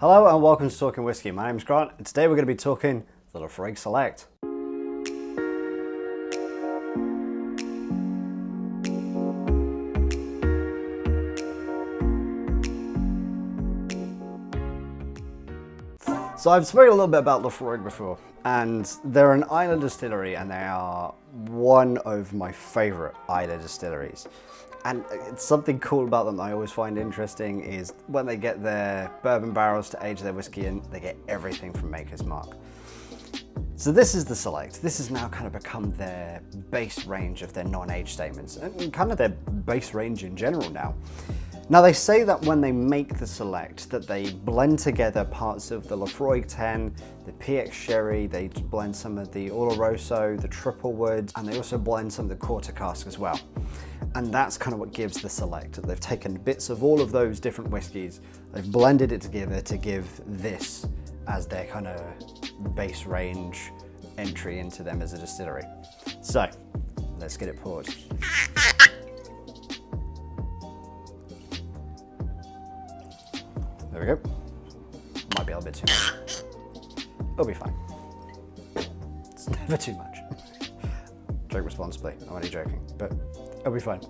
Hello and welcome to Talking Whiskey. My name's Grant and today we're going to be talking the Laphroaig Select. So I've spoken a little bit about Laphroaig before, and they're an Islay distillery and they are one of my favourite Islay distilleries. And it's something cool about them I always find interesting is when they get their bourbon barrels to age their whiskey in, they get everything from Maker's Mark. So this is the Select. This has now kind of become their base range of their non-age statements and kind of their base range in general now. Now they say that when they make the Select that they blend together parts of the Laphroaig 10, the PX Sherry, they blend some of the Oloroso, the Triple Wood, and they also blend some of the Quarter Cask as well. And that's kind of what gives the Select. They've taken bits of all of those different whiskies, they've blended it together to give this as their kind of base range entry into them as a distillery. So let's get it poured. There we go. Might be a little bit too much. It'll be fine. It's never too much. Drink responsibly. I'm only joking, but it'll be fine.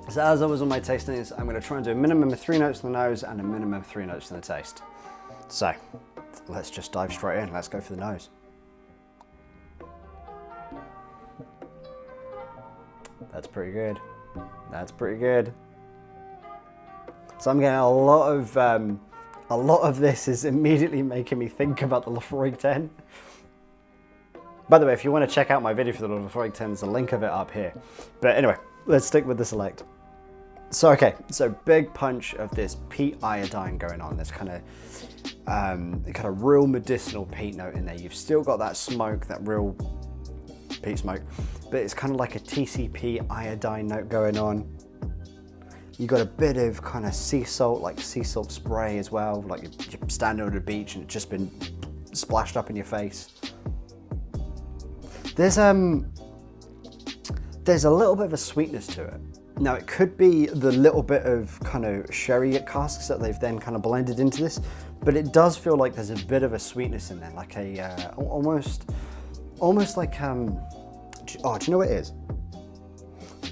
So as always on my tastings, I'm going to try and do a minimum of 3 notes in the nose and a minimum of 3 notes in the taste. So let's just dive straight in. Let's go for the nose. That's pretty good. That's pretty good. So I'm getting a lot of this is immediately making me think about the Laphroaig 10. By the way, if you want to check out my video for the Laphroaig 10, there's a link of it up here. But anyway, let's stick with the Select. So okay, so big punch of this peat iodine going on. This kind of real medicinal peat note in there. You've still got that smoke, that real peat smoke, but it's kind of like a TCP iodine note going on. You got a bit of kind of sea salt, like sea salt spray as well, like you're standing on the beach and it's just been splashed up in your face. There's a little bit of a sweetness to it. Now it could be the little bit of kind of sherry casks that they've then kind of blended into this, but it does feel like there's a bit of a sweetness in there, like a almost like oh, do you know what it is?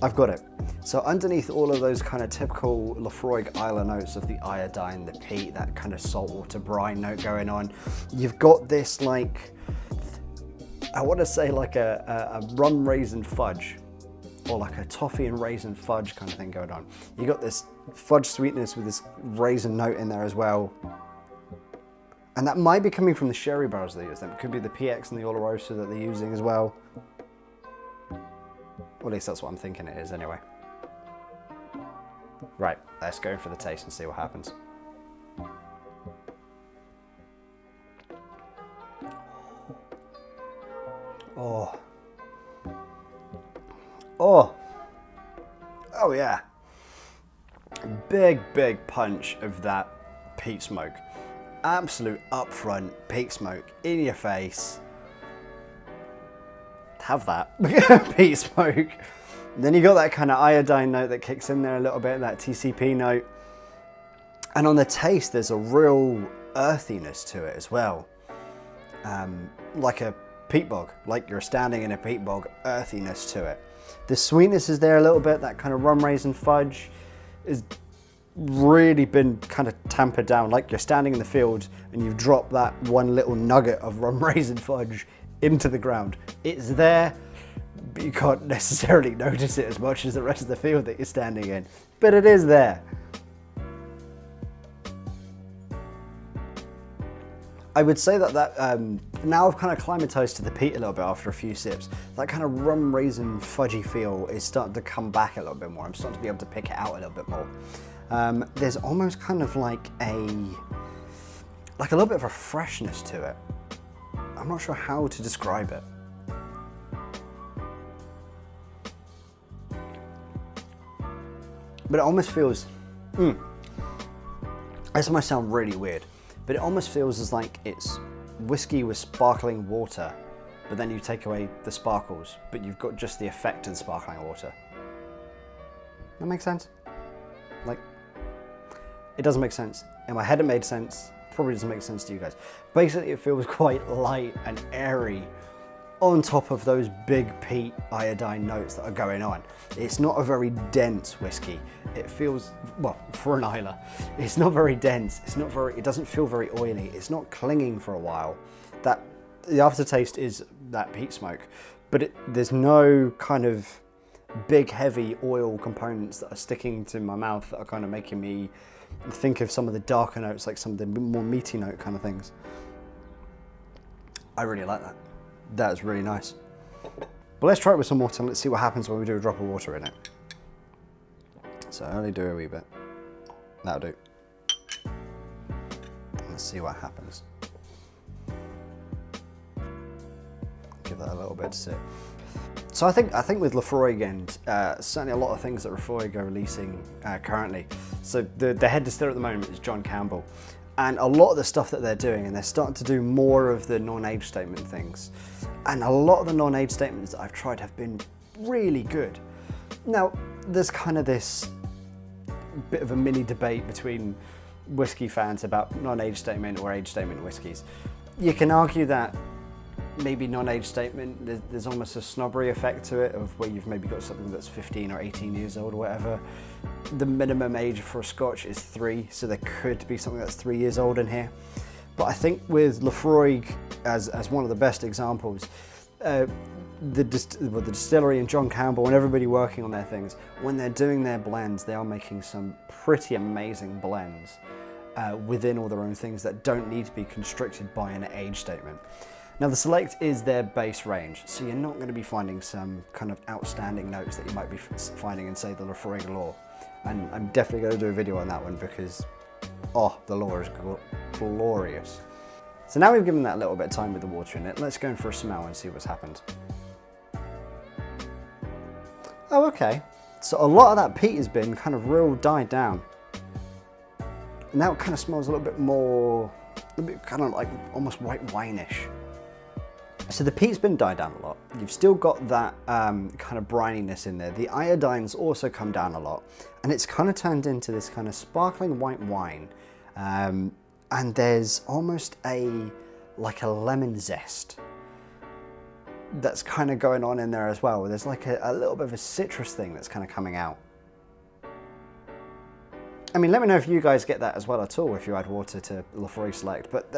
I've got it. So underneath all of those kind of typical Laphroaig Islay notes of the iodine, the peat, that kind of saltwater brine note going on, you've got this like, I want to say like a rum raisin fudge, or like a toffee and raisin fudge kind of thing going on. You got this fudge sweetness with this raisin note in there as well. And that might be coming from the sherry barrels they use. It could be the PX and the Oloroso that they're using as well. Or at least that's what I'm thinking it is anyway. Right, let's go in for the taste and see what happens. Oh. Oh. Oh yeah. Big punch of that peat smoke. Absolute upfront peat smoke in your face. Have that peat smoke. Then you got that kind of iodine note that kicks in there a little bit, that TCP note. And on the taste, there's a real earthiness to it as well. Like a peat bog, like you're standing in a peat bog, earthiness to it. The sweetness is there a little bit, that kind of rum raisin fudge has really been kind of tampered down, like you're standing in the field and you've dropped that one little nugget of rum raisin fudge into the ground. It's there, but you can't necessarily notice it as much as the rest of the field that you're standing in, but it is there. I would say that now I've kind of climatized to the peat a little bit after a few sips. That kind of rum raisin fudgy feel is starting to come back a little bit more. I'm starting to be able to pick it out a little bit more. There's almost kind of like a little bit of a freshness to it. I'm not sure how to describe it. But it almost feels, this might sound really weird, but it almost feels as like it's whiskey with sparkling water, but then you take away the sparkles, but you've got just the effect of the sparkling water. That makes sense? Like, It doesn't make sense. In my head it made sense, probably doesn't make sense to you guys. Basically it feels quite light and airy on top of those big peat iodine notes that are going on. It's not a very dense whiskey. It feels, well, for an Islay, it's not very dense. It doesn't feel very oily. It's not clinging for a while. The aftertaste is that peat smoke, but there's no kind of big heavy oil components that are sticking to my mouth that are kind of making me think of some of the darker notes, like some of the more meaty note kind of things. I really like that. That is really nice. But let's try it with some water and let's see what happens when we do a drop of water in it. So only do a wee bit. That'll do. Let's see what happens. Give that a little bit to sit. So I think with Laphroaig and certainly a lot of things that Laphroaig are releasing currently. So the head distiller at the moment is John Campbell. And a lot of the stuff that they're doing, and they're starting to do more of the non-age statement things. And a lot of the non-age statements that I've tried have been really good. Now, there's kind of this bit of a mini debate between whiskey fans about non-age statement or age statement whiskies. You can argue that maybe non-age statement, there's almost a snobbery effect to it, of where you've maybe got something that's 15 or 18 years old or whatever. The minimum age for a Scotch is 3, so there could be something that's 3 years old in here. But I think with Laphroaig as one of the best examples, the distillery and John Campbell and everybody working on their things, when they're doing their blends, they are making some pretty amazing blends within all their own things that don't need to be constricted by an age statement. Now the Select is their base range, so you're not going to be finding some kind of outstanding notes that you might be finding in, say, the Laphroaig Law. And I'm definitely going to do a video on that one because, oh, the Law is glorious. So now we've given that a little bit of time with the water in it, let's go in for a smell and see what's happened. Oh, okay. So a lot of that peat has been kind of real died down. And now it kind of smells a little bit more, kind of like almost white wine-ish. So the peat's been died down a lot. You've still got that kind of brininess in there. The iodine's also come down a lot, and it's kind of turned into this kind of sparkling white wine. And there's almost like a lemon zest that's kind of going on in there as well. There's like a little bit of a citrus thing that's kind of coming out. I mean, let me know if you guys get that as well at all if you add water to Laphroaig Select, but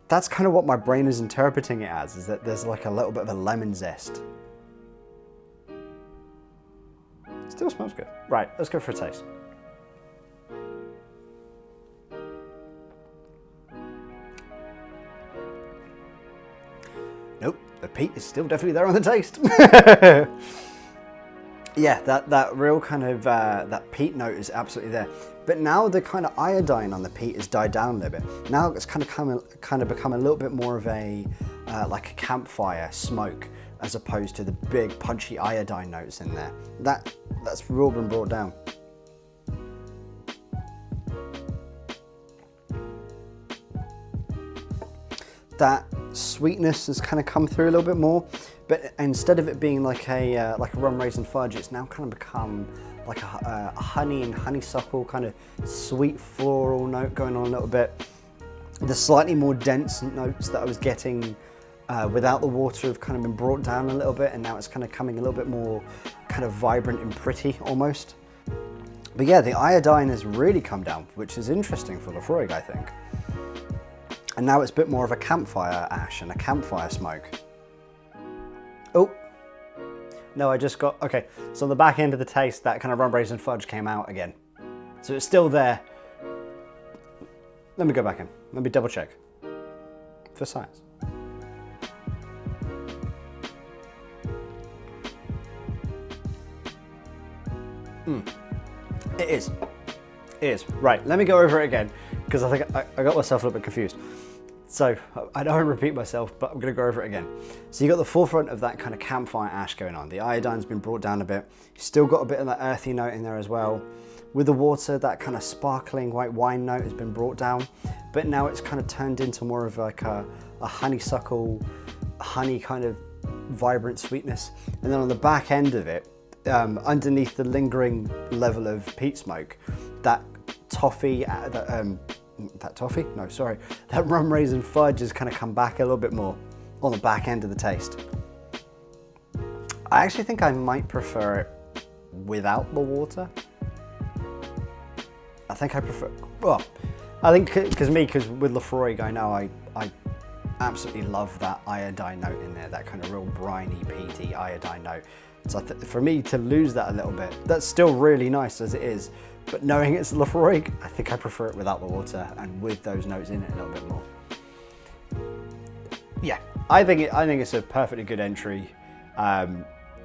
that's kind of what my brain is interpreting it as, is that there's like a little bit of a lemon zest. Still smells good. Right, let's go for a taste. Nope, the peat is still definitely there on the taste. Yeah, that real kind of, that peat note is absolutely there. But now the kind of iodine on the peat has died down a little bit. Now it's kind of become a little bit more of a, like a campfire smoke, as opposed to the big punchy iodine notes in there. That's real been brought down. That sweetness has kind of come through a little bit more, but instead of it being like a rum raisin fudge, it's now kind of become like a honey and honeysuckle kind of sweet floral note going on a little bit. The slightly more dense notes that I was getting without the water have kind of been brought down a little bit, and now it's kind of coming a little bit more kind of vibrant and pretty almost. But yeah, the iodine has really come down, which is interesting for Laphroaig, I think. And now it's a bit more of a campfire ash and a campfire smoke. Oh, no, I just got, okay. So on the back end of the taste, that kind of rum raisin fudge came out again. So it's still there. Let me go back in. Let me double check. For science. It is. It is. Right, let me go over it again, because I think I got myself a little bit confused. So, I don't repeat myself, but I'm going to go over it again. So you got the forefront of that kind of campfire ash going on. The iodine's been brought down a bit. You still got a bit of that earthy note in there as well. With the water, that kind of sparkling white wine note has been brought down, but now it's kind of turned into more of like a honeysuckle, honey kind of vibrant sweetness. And then on the back end of it, underneath the lingering level of peat smoke, that toffee, that rum raisin fudge has kind of come back a little bit more on the back end of the taste. I actually think I might prefer it without the water. I think I prefer, well, I think because with Laphroaig, I know I absolutely love that iodine note in there, that kind of real briny, peaty iodine note. So for me to lose that a little bit, that's still really nice as it is, but knowing it's Laphroaig, I think I prefer it without the water and with those notes in it a little bit more. Yeah, I think it's a perfectly good entry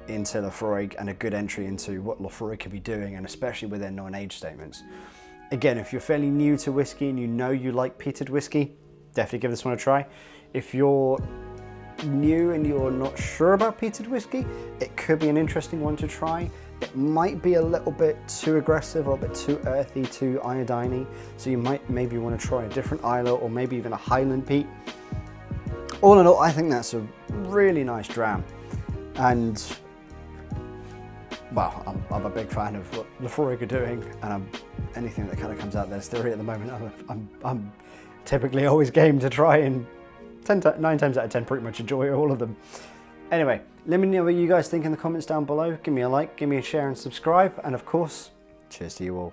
into Laphroaig and a good entry into what Laphroaig could be doing, and especially with their non-age statements. Again, if you're fairly new to whiskey and you know you like peated whiskey, definitely give this one a try. If you're new and you're not sure about peated whiskey, it could be an interesting one to try. It might be a little bit too aggressive, or a bit too earthy, too iodine-y, so you might maybe want to try a different Islay or maybe even a Highland peat. All in all, I think that's a really nice dram, and well, I'm a big fan of what Laphroaig are doing, and anything that kind of comes out of their distillery at the moment, I'm typically always game to try, and 9 times out of 10 pretty much enjoy all of them. Anyway, let me know what you guys think in the comments down below. Give me a like, give me a share and subscribe, and of course, cheers to you all.